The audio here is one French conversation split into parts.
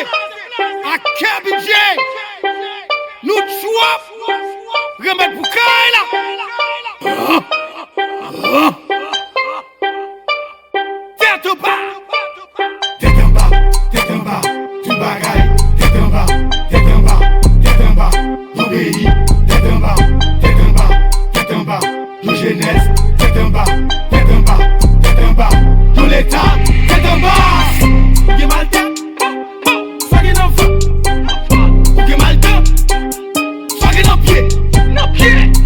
à KBJ, nous chouap, remettre pour Kaila. Tête en bas, tu bagailles, tête en bas, nos pays, tête en bas, nos jeunesse, tête en bas, nos l'État, tête en bas. Ou mal tête, soyez dans feu. Ou mal tête, soyez dans pied.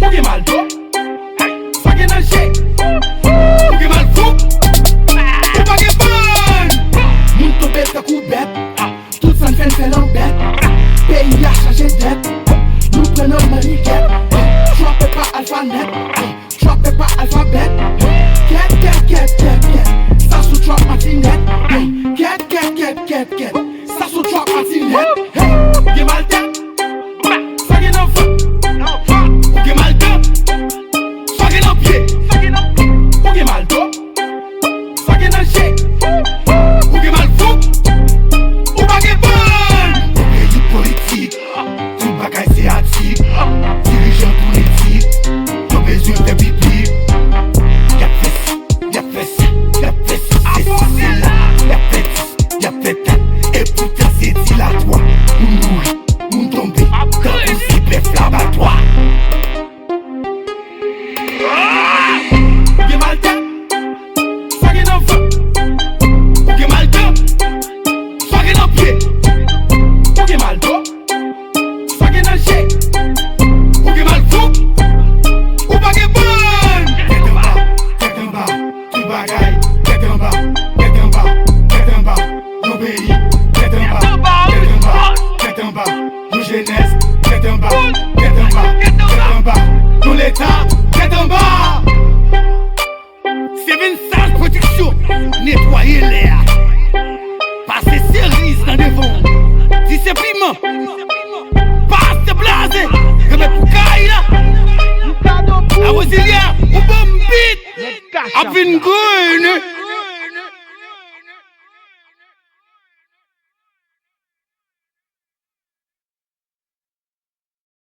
Ou mal dos, soyez dans chien. Ou mal fou, ou pas que bonne. Moun tombé ta coup bête, tout ça fait l'embête. Pays a changé d'être, nous prenons maniquette. Choppez pas alphabet, choppez pas alphabet. Get, ça sous drop matinette. Get, ça sous drop matinette. Ou mal tête, soyez dans feu. Ou mal tête, soyez dans pied. Ou mal dos, soyez dans chien. Ou mal fou, ou pas que bonne. Pays politique, tout bagaille c'est actif. Dirigeant politique, nos besoins de pipi. Y'a fait ça, c'est là. Y'a fait ça, et putain c'est dit la toi. Moun mourir, moun tomber, quand on s'y fait flabatoire. Ou mal tête, soyez dans feu. Ou mal tête, soyez dans pied. Ou mal dos, soyez dans chien. Ou mal fou, ou pas que bonne. Tête en bas, tu bagaille. Tête en bas, nos pays. Tête en bas, nos jeunesse. Tête en bas, nos l'État. Tête en bas. C'est une sale production. Nettoyer l'air. Passer cerise dans des vents. Disciplinement. Passe blasé. Remettre pour Kaila. A Rosilière. Ou bon beat. A Vingone.